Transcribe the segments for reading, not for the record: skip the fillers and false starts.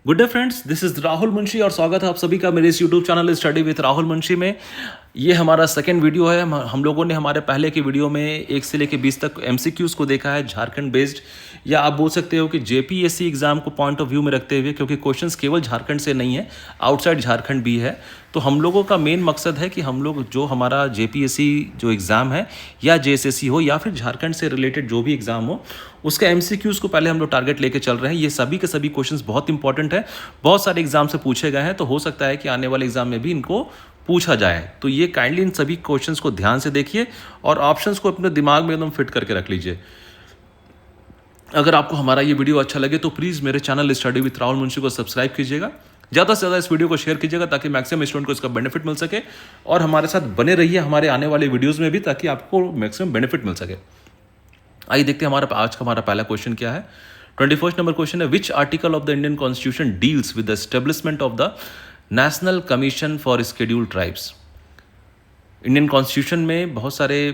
Good day friends, this is Rahul Munshi और स्वागत है आप सभी का मेरे इस YouTube channel study with Rahul Munshi में। ये हमारा सेकंड वीडियो है। हम लोगों ने हमारे पहले के वीडियो में 1 से लेकर 20 तक एमसीक्यूज को देखा है झारखंड बेस्ड, या आप बोल सकते हो कि जेपीएससी एग्जाम को पॉइंट ऑफ व्यू में रखते हुए, क्योंकि क्वेश्चंस केवल झारखंड से नहीं है, आउटसाइड झारखंड भी है। तो हम लोगों का मेन मकसद है कि हम लोग जो हमारा जेपीएससी जो एग्ज़ाम है या जेएसएससी हो या फिर झारखंड से रिलेटेड जो भी एग्ज़ाम हो, उसका एमसीक्यूज़ को पहले हम लोग टारगेट लेके चल रहे हैं। ये सभी के सभी क्वेश्चंस बहुत इंपॉर्टेंट है, बहुत सारे एग्जाम से पूछे गए हैं, तो हो सकता है कि आने वाले एग्जाम में भी इनको पूछा जाए। तो ये काइंडली इन सभी क्वेश्चंस को ध्यान से देखिए और ऑप्शंस को अपने दिमाग में एकदम फिट करके रख लीजिए। अगर आपको हमारा ये वीडियो अच्छा लगे तो प्लीज़ मेरे channel study with Rahul Munshi को सब्सक्राइब कीजिएगा, ज़्यादा से ज़्यादा इस वीडियो को शेयर कीजिएगा ताकि मैक्सिमम स्टूडेंट को इसका बेनिफिट मिल सके, और हमारे साथ बने रहिए हमारे आने वाले वीडियोज़ में भी ताकि आपको मैक्सिमम बेनिफिट मिल सके। आइए देखते हैं आज का हमारा पहला क्वेश्चन क्या है। 21 नंबर क्वेश्चन है, which article of the Indian constitution deals with the establishment of the national commission for scheduled tribes. Indian constitution में बहुत सारे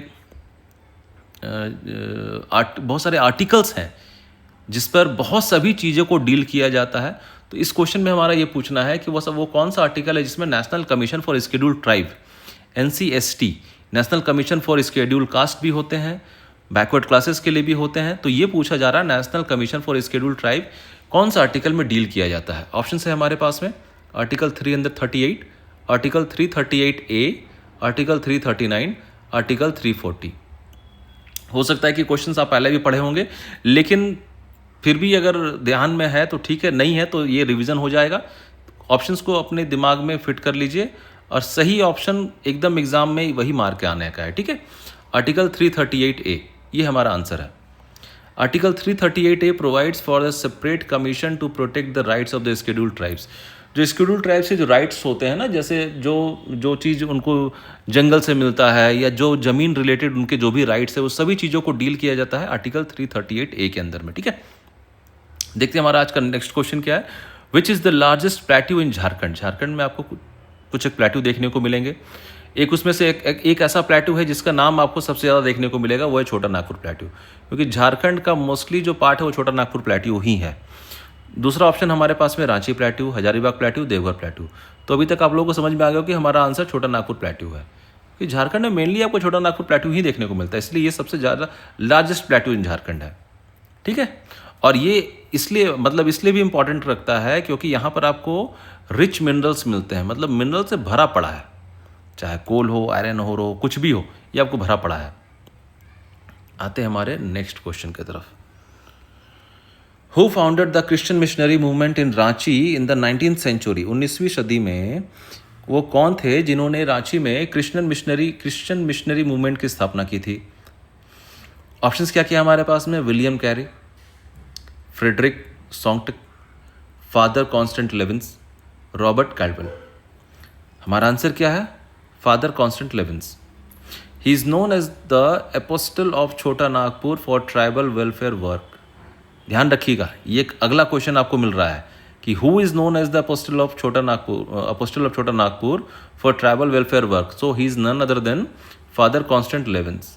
आर्टिकल्स हैं जिस पर बहुत सभी चीज़ों को डील किया जाता है। तो इस क्वेश्चन में हमारा ये पूछना है कि वो कौन सा आर्टिकल है जिसमें national commission for scheduled tribe NCST, national commission for scheduled caste भी होते हैं, बैकवर्ड क्लासेस के लिए भी होते हैं। तो ये पूछा जा रहा है national commission for scheduled tribe कौन सा आर्टिकल में डील किया जाता है। ऑप्शन है हमारे पास में article 338, article 338A, article 339, article 340। हो सकता है कि क्वेश्चंस आप पहले भी पढ़े होंगे, लेकिन फिर भी अगर ध्यान में है तो ठीक है, नहीं है तो ये रिवीजन हो जाएगा। ऑप्शंस को अपने दिमाग में फिट कर लीजिए और सही ऑप्शन एकदम एग्जाम में वही मार के आने का है, ठीक है। आर्टिकल 338A ये हमारा आंसर है। Article 338A provides for the separate commission to protect the rights of the scheduled tribes. जो शेड्यूल्ड ट्राइब्स के जो राइट्स होते हैं ना, जैसे जो चीज़ उनको जंगल से मिलता है या जो ज़मीन रिलेटेड उनके जो भी राइट्स है, वो सभी चीज़ों को डील किया जाता है आर्टिकल 338A के अंदर में, ठीक है। देखते हैं हमारा आज का नेक्स्ट क्वेश्चन क्या है। Which is the largest plateau इन झारखंड। झारखंड में आपको कुछ एक प्लेट्यू देखने को मिलेंगे। एक उसमें से एक ऐसा प्लेट्यू है जिसका नाम आपको सबसे ज़्यादा देखने को मिलेगा, वो है छोटा नागपुर प्लेट्यू, क्योंकि झारखंड का मोस्टली जो पार्ट है वो छोटा नागपुर प्लेट्यू ही है। दूसरा ऑप्शन हमारे पास में Ranchi plateau, Hazaribagh plateau, Deoghar plateau. तो अभी तक आप लोगों को समझ में आ गया कि हमारा आंसर छोटा नागपुर प्लेट्यू है, क्योंकि झारखंड में मेनली आपको छोटा नागपुर प्लेट्यू ही देखने को मिलता है, इसलिए ये सबसे ज़्यादा लार्जेस्ट प्लेट्यू इन झारखंड है, ठीक है। और ये इसलिए भी इंपॉर्टेंट रखता है क्योंकि यहाँ पर आपको रिच मिनरल्स मिलते हैं, मतलब मिनरल से भरा पड़ा है, चाहे कोल हो, आयरन हो, कुछ भी हो, ये आपको भरा पड़ा है। आते हैं हमारे नेक्स्ट क्वेश्चन की तरफ। Who founded the Christian missionary movement in Ranchi in the 19th century. 19वीं सदी में वो कौन थे जिन्होंने रांची में क्रिश्चियन मिशनरी मूवमेंट की स्थापना की थी। ऑप्शंस क्या किया हमारे पास में, विलियम कैरी, फ्रेडरिक सॉन्गटिक, father Constant Lievens, Robert Calvin. हमारा आंसर क्या है, father Constant Lievens. He is known as the apostle of Chota Nagpur for tribal welfare work. ध्यान रखिएगा, ये एक अगला क्वेश्चन आपको मिल रहा है कि who is known as the apostle of Chota Nagpur for tribal welfare work. So he is none other than father Constant Lievens.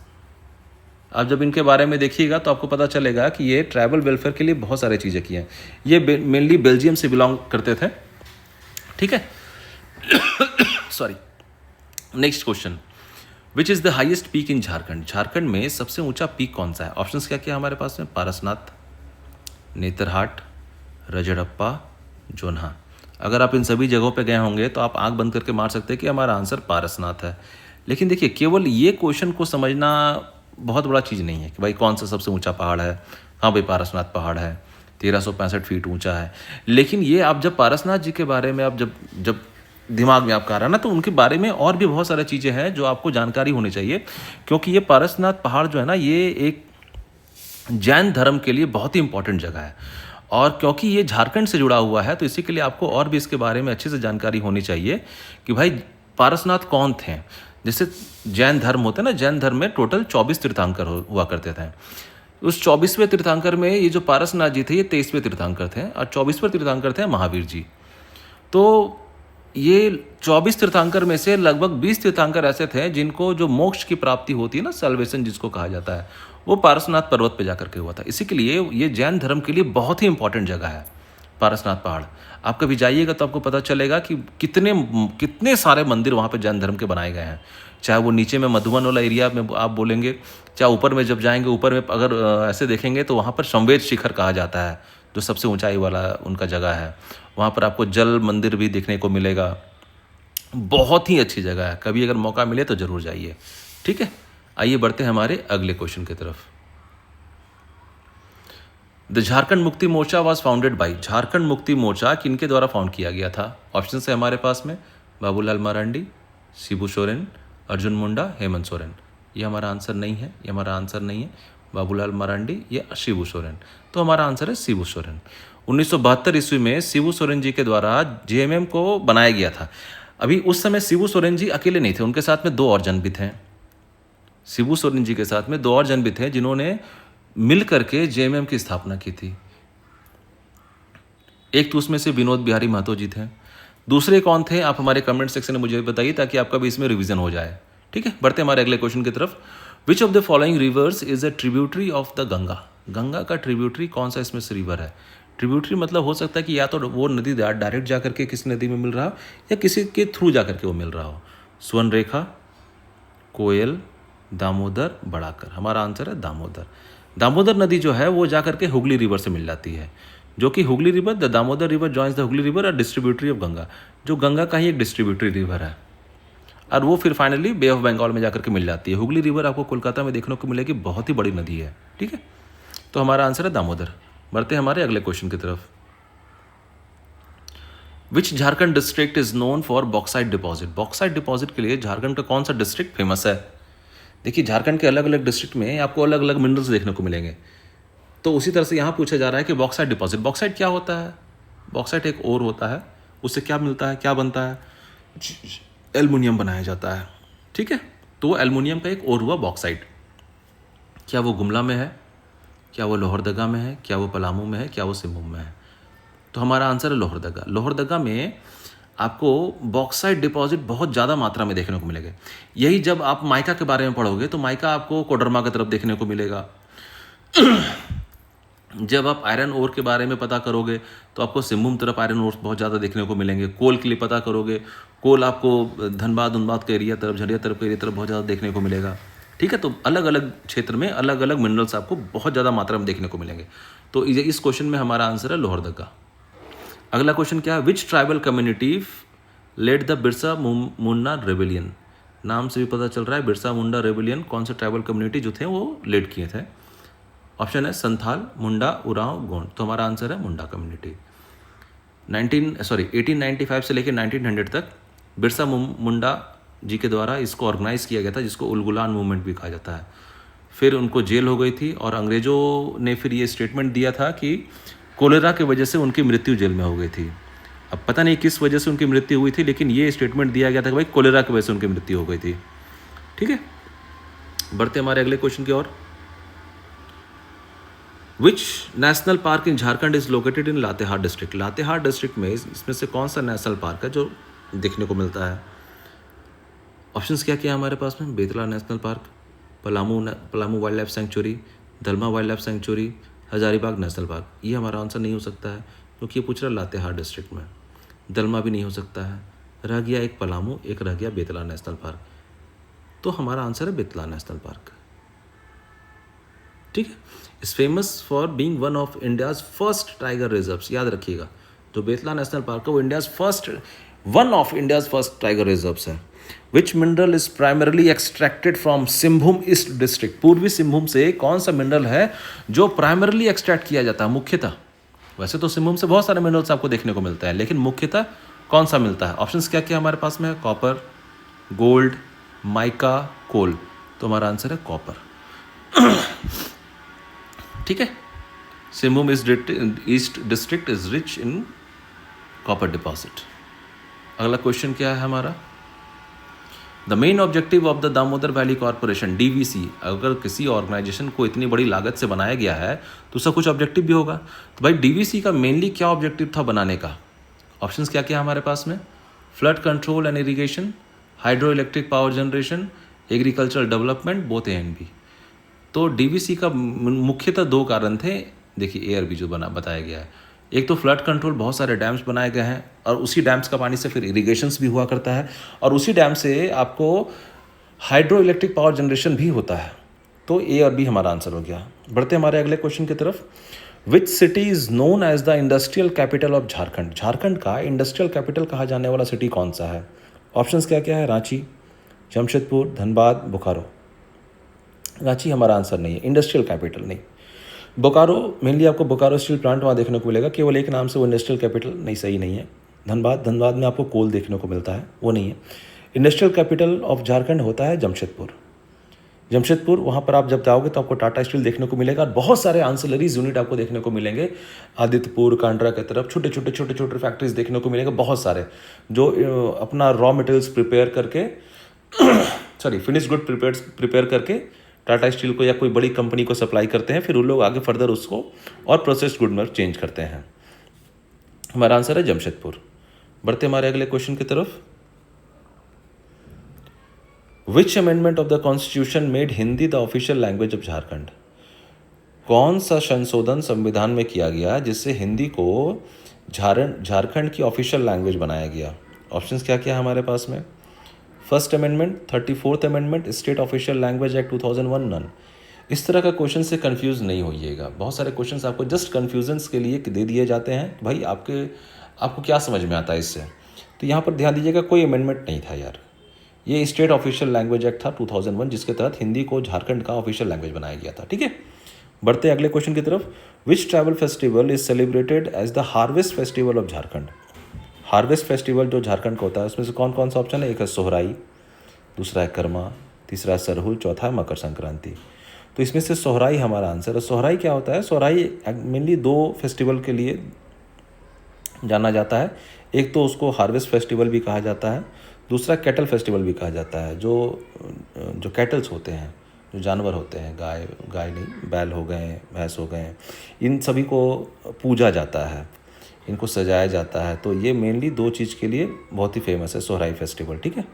आप जब इनके बारे में देखिएगा तो आपको पता चलेगा कि ये ट्राइबल वेलफेयर के लिए बहुत सारी चीज़ें की हैं। ये मेनली बेल्जियम से बिलोंग करते थे, ठीक है। Sorry. Next question, which is the highest peak in Jharkhand. Jharkhand में सबसे ऊंचा पीक कौन सा है। ऑप्शंस क्या क्या हमारे पास में, पारसनाथ, नेतरहाट, रजड़प्पा, जोन्हा। अगर आप इन सभी जगहों पे गए होंगे तो आप आंख बंद करके मार सकते हैं कि हमारा आंसर पारसनाथ है। लेकिन देखिए, केवल ये क्वेश्चन को समझना बहुत बड़ा चीज़ नहीं है कि भाई कौन सा सबसे ऊंचा पहाड़ है। हाँ भाई, पारसनाथ पहाड़ है, 1365 फीट ऊंचा है। लेकिन ये आप जब पारसनाथ जी के बारे में आप जब दिमाग में आपका आ रहा है ना, तो उनके बारे में और भी बहुत सारी चीज़ें हैं जो आपको जानकारी होनी चाहिए, क्योंकि ये पारसनाथ पहाड़ जो है ना, ये एक जैन धर्म के लिए बहुत ही इंपॉर्टेंट जगह है। और क्योंकि ये झारखंड से जुड़ा हुआ है तो इसी के लिए आपको और भी इसके बारे में अच्छे से जानकारी होनी चाहिए कि भाई पारसनाथ कौन थे। जैसे जैन धर्म होते हैं ना, जैन धर्म में टोटल 24 तीर्थंकर हुआ करते थे। उस 24वें तीर्थंकर में ये जो पारसनाथ जी थे, ये 23वें तीर्थंकर थे, और 24वें तीर्थंकर थे महावीर जी। तो ये 24 तीर्थंकर में से लगभग 20 तीर्थंकर ऐसे थे जिनको जो मोक्ष की प्राप्ति होती है ना, सल्वेशन जिसको कहा जाता है, वो पारसनाथ पर्वत पे जाकर के हुआ था। इसी के लिए ये जैन धर्म के लिए बहुत ही इंपॉर्टेंट जगह है पारसनाथ पहाड़। आप कभी जाइएगा तो आपको पता चलेगा कि कितने कितने सारे मंदिर वहाँ पे जैन धर्म के बनाए गए हैं। चाहे वो नीचे में मधुबन वाला एरिया में आप बोलेंगे, चाहे ऊपर में जब जाएंगे, ऊपर में अगर ऐसे देखेंगे तो वहाँ पर संवेद शिखर कहा जाता है, जो सबसे ऊंचाई वाला उनका जगह है। वहाँ पर आपको जल मंदिर भी देखने को मिलेगा। बहुत ही अच्छी जगह है, कभी अगर मौका मिले तो ज़रूर जाइए। ठीक है, आइए बढ़ते हैं हमारे अगले क्वेश्चन की तरफ। The Jharkhand Mukti Morcha was founded by, Jharkhand Mukti Morcha किनके द्वारा फाउंड किया गया था? ऑप्शन है हमारे पास में बाबूलाल मरांडी, शिबू सोरेन, अर्जुन मुंडा, हेमंत सोरेन। ये हमारा आंसर नहीं है, ये हमारा आंसर नहीं है बाबूलाल मरांडी या शिबू सोरेन। तो हमारा आंसर है शिबू सोरेन। 1972 ईस्वी में शिबू सोरेन जी के द्वारा जेएमएम को बनाया गया था। अभी उस समय शिबू सोरेन जी अकेले नहीं थे, उनके साथ में 2 और जन भी थे। शिबू सोरेन जी के साथ में 2 और जन भी थे जिन्होंने मिल करके जेएमएम की स्थापना की थी। एक तो उसमें से विनोद बिहारी महतो जी थे। दूसरे कौन थे आप हमारे कमेंट सेक्शन में मुझे बताइए, ताकि आपका भी इसमें रिवीजन हो जाए। ठीक है, बढ़ते हमारे अगले क्वेश्चन की तरफ। Which of the following rivers is a tributary of the Ganga? Ganga का ट्रिब्यूटरी कौन सा इसमें से रिवर है? ट्रिब्यूटरी मतलब हो सकता है कि या तो वो नदी डायरेक्ट जा करके किसी नदी में मिल रहा हो, या किसी के थ्रू जा करके वो मिल रहा हो। स्वर्णरेखा, कोयल, दामोदर, बड़ाकर। हमारा आंसर है दामोदर। दामोदर नदी जो है वो जा करके हुगली रिवर से मिल जाती है, जो कि Hooghly river, the Damodar river joins the Hooghly river और डिस्ट्रीब्यूटरी ऑफ गंगा, जो गंगा का ही एक डिस्ट्रीब्यूटरी रिवर है, और वो फिर फाइनली बे ऑफ बंगाल में जाकर के मिल जाती है। हुगली रिवर आपको कोलकाता में देखने को मिलेगी, बहुत ही बड़ी नदी है। ठीक है, तो हमारा आंसर है दामोदर। बढ़ते हैं हमारे अगले क्वेश्चन की तरफ। Which Jharkhand district is known for bauxite deposit? Bauxite deposit के लिए झारखंड का कौन सा डिस्ट्रिक्ट फेमस है? देखिए, झारखंड के अलग अलग डिस्ट्रिक्ट में आपको अलग अलग मिनरल्स देखने को मिलेंगे। तो उसी तरह से यहाँ पूछा जा रहा है कि बॉक्साइट डिपॉजिट, बॉक्साइट क्या होता है? बॉक्साइट एक ओर होता है, उससे क्या मिलता है, क्या बनता है? एल्युमिनियम बनाया जाता है। ठीक है, तो एल्युमिनियम का एक और हुआ बॉक्साइट। क्या वो गुमला में है, क्या वो लोहरदगा में है, क्या वो पलामू में है, क्या वो सिंहभूम में है? तो हमारा आंसर है लोहरदगा। लोहरदगा में आपको बॉक्साइट डिपॉजिट बहुत ज़्यादा मात्रा में देखने को मिलेगा। यही जब आप माइका के बारे में पढ़ोगे तो माइका आपको कोडरमा की तरफ देखने को मिलेगा। जब आप आयरन ओर के बारे में पता करोगे तो आपको सिंहभूम तरफ आयरन ओर बहुत ज़्यादा देखने को मिलेंगे। कोल के लिए पता करोगे, कोल आपको धनबाद उनबाद के एरिया तरफ, झरिया तरफ के एरिया तरफ बहुत ज़्यादा देखने को मिलेगा। ठीक है, तो अलग अलग क्षेत्र में अलग अलग मिनरल्स आपको बहुत ज़्यादा मात्रा में देखने को मिलेंगे। तो इस क्वेश्चन में हमारा आंसर है लोहरदगा। अगला क्वेश्चन क्या है? Which tribal community led the Birsa Munda rebellion? नाम से भी पता चल रहा है बिरसा मुंडा रेबेलियन कौन से ट्राइबल कम्युनिटी जो थे वो लेड किए थे। ऑप्शन है संथाल, मुंडा, उरांव, गोंड। तो हमारा आंसर है मुंडा कम्युनिटी। 1895 से लेकर 1900 तक बिरसा मुंडा जी के द्वारा इसको ऑर्गेनाइज किया गया था, जिसको उलगुलान मूवमेंट भी कहा जाता है। फिर उनको जेल हो गई थी और अंग्रेज़ों ने फिर ये स्टेटमेंट दिया था कि कोलेरा की वजह से उनकी मृत्यु जेल में हो गई थी। अब पता नहीं किस वजह से उनकी मृत्यु हुई थी, लेकिन ये स्टेटमेंट दिया गया था कि भाई कोलेरा की वजह से उनकी मृत्यु हो गई थी। ठीक है, बढ़ते हमारे अगले क्वेश्चन की ओर। Which national park in Jharkhand is located in Latehar district? Latehar district में इसमें से कौन सा नेशनल पार्क है जो देखने को मिलता है? ऑप्शंस क्या क्या है हमारे पास में? Betla national park, Palamu wildlife sanctuary, Dalma wildlife sanctuary, Hazaribagh national park. ये हमारा आंसर नहीं हो सकता है क्योंकि ये पूछ रहा है लातेहार डिस्ट्रिक्ट में। दलमा भी नहीं हो सकता है, रह गया एक पलामू, एक रह गया बेतला नेशनल पार्क। तो हमारा आंसर है बेतला नेशनल पार्क। ठीक है, is famous for being one of India's first tiger reserves. याद रखिएगा, जो बेतला नेशनल पार्क है वो one of India's first tiger reserves है। Which mineral is primarily extracted from Singhbhum east district? पूर्वी सिंहभूम से कौन सा मिनरल है जो प्राइमरली एक्सट्रैक्ट किया जाता है मुख्यतः? वैसे तो सिंहभूम से बहुत सारे मिनरल्स आपको देखने को मिलता है, लेकिन मुख्यतः कौन सा मिलता है? ऑप्शंस क्या क्या हमारे पास में है? कॉपर, गोल्ड, माइका, कोल। तो हमारा आंसर है कॉपर। ठीक है, Singhbhum east district is rich in copper deposit. अगला क्वेश्चन क्या है हमारा? The main objective of the Damodar valley corporation, DVC. अगर किसी ऑर्गेनाइजेशन को इतनी बड़ी लागत से बनाया गया है तो उसका कुछ ऑब्जेक्टिव भी होगा। तो भाई डीवीसी का मेनली क्या ऑब्जेक्टिव था बनाने का? ऑप्शंस क्या क्या हमारे पास में? Flood control and irrigation, hydro electric power generation, agricultural development, both A and B. तो डीवीसी का मुख्यतः 2 कारण थे। देखिए ARB जो बताया गया है, एक तो फ्लड कंट्रोल, बहुत सारे डैम्स बनाए गए हैं और उसी डैम्स का पानी से फिर इरिगेशंस भी हुआ करता है और उसी डैम से आपको हाइड्रो इलेक्ट्रिक पावर जनरेशन भी होता है। तो ए और बी हमारा आंसर हो गया। बढ़ते हमारे अगले क्वेश्चन की तरफ। Which city is known as the industrial capital of Jharkhand? Jharkhand का इंडस्ट्रियल कैपिटल कहा जाने वाला सिटी कौन सा है? ऑप्शंस क्या क्या है? रांची, जमशेदपुर, धनबाद, बोकारो। रांची हमारा आंसर नहीं है, इंडस्ट्रियल कैपिटल नहीं। बोकारो, मेनली आपको बोकारो स्टील प्लांट वहाँ देखने को मिलेगा, केवल एक नाम से वो इंडस्ट्रियल कैपिटल नहीं, सही नहीं है। धनबाद में आपको कोल देखने को मिलता है, वो नहीं है। इंडस्ट्रियल कैपिटल ऑफ झारखंड होता है जमशेदपुर। वहाँ पर आप जब जाओगे तो आपको टाटा स्टील देखने को मिलेगा और बहुत सारे आंसलरीज यूनिट आपको देखने को मिलेंगे। आदित्यपुर, कांड्रा की तरफ छोटे छोटे फैक्ट्रीज देखने को मिलेंगे, बहुत सारे, जो अपना रॉ मटेरियल्स प्रिपेयर करके फिनिश गुड प्रिपेयर करके टाटा स्टील को या कोई बड़ी कंपनी को सप्लाई करते हैं, फिर उन लोग आगे फर्दर उसको और प्रोसेस्ड गुड में चेंज करते हैं। हमारा आंसर है जमशेदपुर। बढ़ते हमारे अगले क्वेश्चन की तरफ। विच amendment of the constitution made Hindi the official language of Jharkhand? कौन सा संशोधन संविधान में किया गया जिससे हिंदी को झारखंड की ऑफिशियल लैंग्वेज बनाया गया? ऑप्शंस क्या क्या है हमारे पास में? First amendment, 34th amendment, state official language act 2001, none. इस तरह का क्वेश्चन से कंफ्यूज नहीं होइएगा। बहुत सारे क्वेश्चंस आपको जस्ट कंफ्यूजन्स के लिए दे दिए जाते हैं, भाई आपको क्या समझ में आता है इससे। तो यहाँ पर ध्यान दीजिएगा, कोई अमेंडमेंट नहीं था यार, ये स्टेट ऑफिशियल लैंग्वेज एक्ट था 2001, जिसके तहत हिंदी को झारखंड का ऑफिशियल लैंग्वेज बनाया गया था। ठीक है, बढ़ते अगले क्वेश्चन की तरफ। Which tribal festival is celebrated as the harvest festival of Jharkhand? Harvest festival जो झारखंड का होता है उसमें से कौन कौन सा ऑप्शन है? एक है सोहराई, दूसरा है कर्मा, तीसरा है सरहुल, चौथा है मकर संक्रांति। तो इसमें से सोहराई हमारा आंसर है। सोहराई क्या होता है? सोहराई मेनली 2 फेस्टिवल के लिए जाना जाता है। एक तो उसको हार्वेस्ट फेस्टिवल भी कहा जाता है, दूसरा कैटल फेस्टिवल भी कहा जाता है। जो कैटल्स होते हैं, जो जानवर होते हैं, गाय नहीं, बैल हो गए, भैंस हो गए, इन सभी को पूजा जाता है, इनको सजाया जाता है। तो ये मेनली 2 चीज़ के लिए बहुत ही फेमस है सोहराई फेस्टिवल। ठीक है,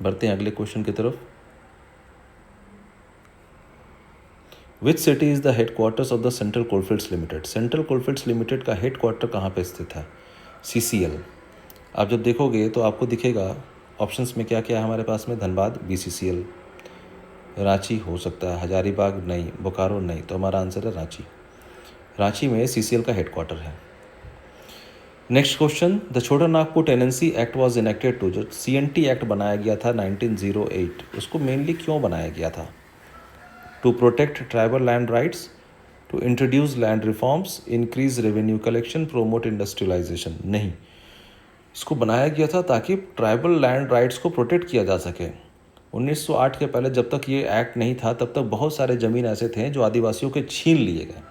बढ़ते हैं अगले क्वेश्चन की तरफ। Which city is the headquarters of the central coalfields limited? Central coalfields limited का हेडक्वार्टर कहाँ पे स्थित है? CCL। आप जब देखोगे तो आपको दिखेगा ऑप्शंस में क्या क्या है हमारे पास में। धनबाद, BCCL। रांची हो सकता है, हजारीबाग नहीं, बोकारो नहीं, तो हमारा आंसर है रांची। रांची में CCL का हेडक्वार्टर है। Next question. The Chota Nagpur tenancy act was enacted to, जो CNT एक्ट बनाया गया था 1908, उसको मेनली क्यों बनाया गया था? To protect tribal land rights, to introduce land reforms, increase revenue collection, promote industrialisation? नहीं, इसको बनाया गया था ताकि ट्राइबल लैंड राइट्स को प्रोटेक्ट किया जा सके। 1908 के पहले जब तक ये एक्ट नहीं था तब तक बहुत सारे ज़मीन ऐसे थे जो आदिवासियों के छीन लिए गए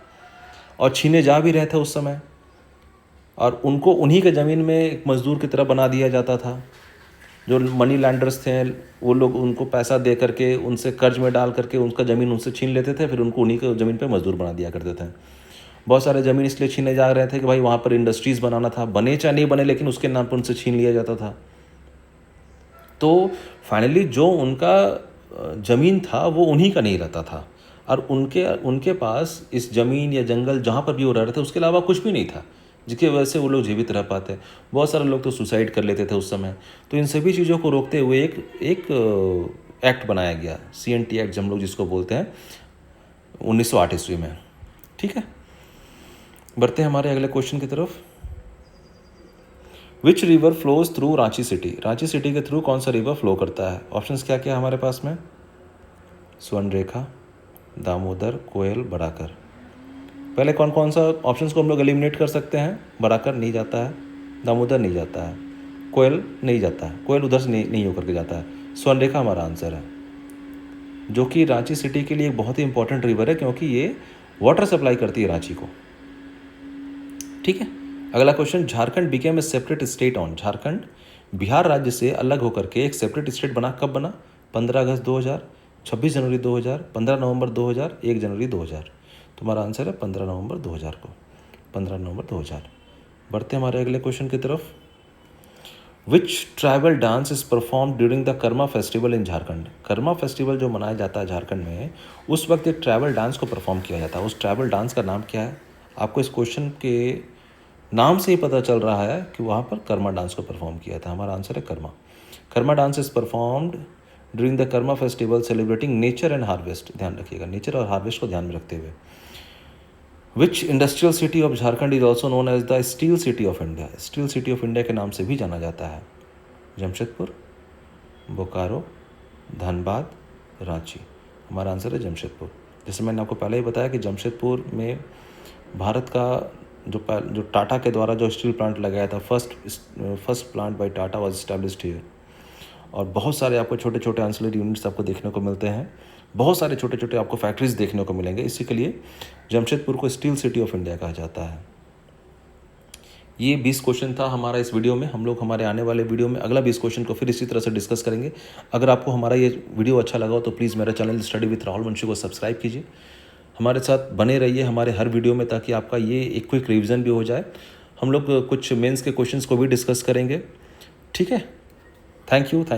और छीने जा भी रहे थे उस समय, और उनको उन्हीं के ज़मीन में एक मज़दूर की तरह बना दिया जाता था। जो मनी लैंडर्स थे वो लोग उनको पैसा दे करके, उनसे कर्ज में डाल करके उनका ज़मीन उनसे छीन लेते थे, फिर उनको उन्हीं के ज़मीन पे मज़दूर बना दिया करते थे। बहुत सारे ज़मीन इसलिए छीने जा रहे थे कि भाई वहाँ पर इंडस्ट्रीज़ बनाना था, बने चाहे नहीं बने, लेकिन उसके नाम पर उनसे छीन लिया जाता था। तो फाइनली जो उनका ज़मीन था वो उन्हीं का नहीं रहता था, और उनके पास इस ज़मीन या जंगल जहाँ पर भी वो रह रहे थे उसके अलावा कुछ भी नहीं था जिसकी वजह से वो लोग जीवित रह पाते। बहुत सारे लोग तो सुसाइड कर लेते थे उस समय। तो इन सभी चीज़ों को रोकते हुए एक एक्ट बनाया गया, CNT एक्ट हम लोग जिसको बोलते हैं, 1908 ईस्वी में। ठीक है, बढ़ते हैं हमारे अगले क्वेश्चन की तरफ। Which river flows through Ranchi city? Ranchi city के थ्रू कौन सा रिवर फ्लो करता है? ऑप्शंस क्या क्या है हमारे पास में? स्वर्णरेखा, दामोदर, कोयल, बराकर। पहले कौन कौन सा ऑप्शंस को हम लोग एलिमिनेट कर सकते हैं? बराकर नहीं जाता है, दामोदर नहीं जाता है, कोयल नहीं जाता है, कोयल उधर से नहीं होकर के जाता है। स्वर्णरेखा हमारा आंसर है, जो कि रांची सिटी के लिए एक बहुत ही इंपॉर्टेंट रिवर है क्योंकि ये वाटर सप्लाई करती है रांची को। ठीक है, अगला question. Jharkhand became a separate state on? Jharkhand Bihar राज्य से अलग होकर के एक सेपरेट स्टेट बना, कब बना? 15 अगस्त 2000, 26 जनवरी 2000, 15 नवंबर 2000, 1 जनवरी 2000। तुम्हारा आंसर है 15 नवंबर 2000 को, 15 नवंबर 2000। बढ़ते हमारे अगले क्वेश्चन की तरफ। Which tribal dance is perform during the Karma festival in Jharkhand? Karma festival जो मनाया जाता है झारखंड में, उस वक्त एक ट्राइबल डांस को परफॉर्म किया जाता है। उस ट्राइबल डांस का नाम क्या है? आपको इस क्वेश्चन के नाम से ही पता चल रहा है कि वहाँ पर कर्मा डांस को परफॉर्म किया था। हमारा आंसर है Karma. Karma dance is performed during the Karma festival celebrating nature and harvest. ध्यान रखिएगा, नेचर और हार्वेस्ट को ध्यान में रखते हुए। Which industrial city of Jharkhand is also known as the steel city of India. Steel city of India के नाम से भी जाना जाता है। जमशेदपुर, बोकारो, धनबाद, रांची। हमारा आंसर है जमशेदपुर। जैसे मैंने आपको पहले ही बताया कि जमशेदपुर में भारत का जो टाटा के द्वारा जो स्टील प्लांट लगाया था, first plant by Tata was established here. और बहुत सारे आपको छोटे छोटे एंसिलरी यूनिट्स आपको देखने को मिलते हैं, बहुत सारे छोटे छोटे आपको फैक्ट्रीज देखने को मिलेंगे। इसी के लिए जमशेदपुर को स्टील सिटी ऑफ इंडिया कहा जाता है। ये 20 क्वेश्चन था हमारा इस वीडियो में। हम लोग हमारे आने वाले वीडियो में अगला 20 क्वेश्चन को फिर इसी तरह से डिस्कस करेंगे। अगर आपको हमारा ये वीडियो अच्छा लगा हो तो प्लीज़ मेरा चैनल स्टडी विथ राहुल वंशी को सब्सक्राइब कीजिए। हमारे साथ बने रहिए हमारे हर वीडियो में, ताकि आपका ये एक क्विक रिवीजन भी हो जाए। हम लोग कुछ मेंस के क्वेश्चंस को भी डिस्कस करेंगे। ठीक है, थैंक यू।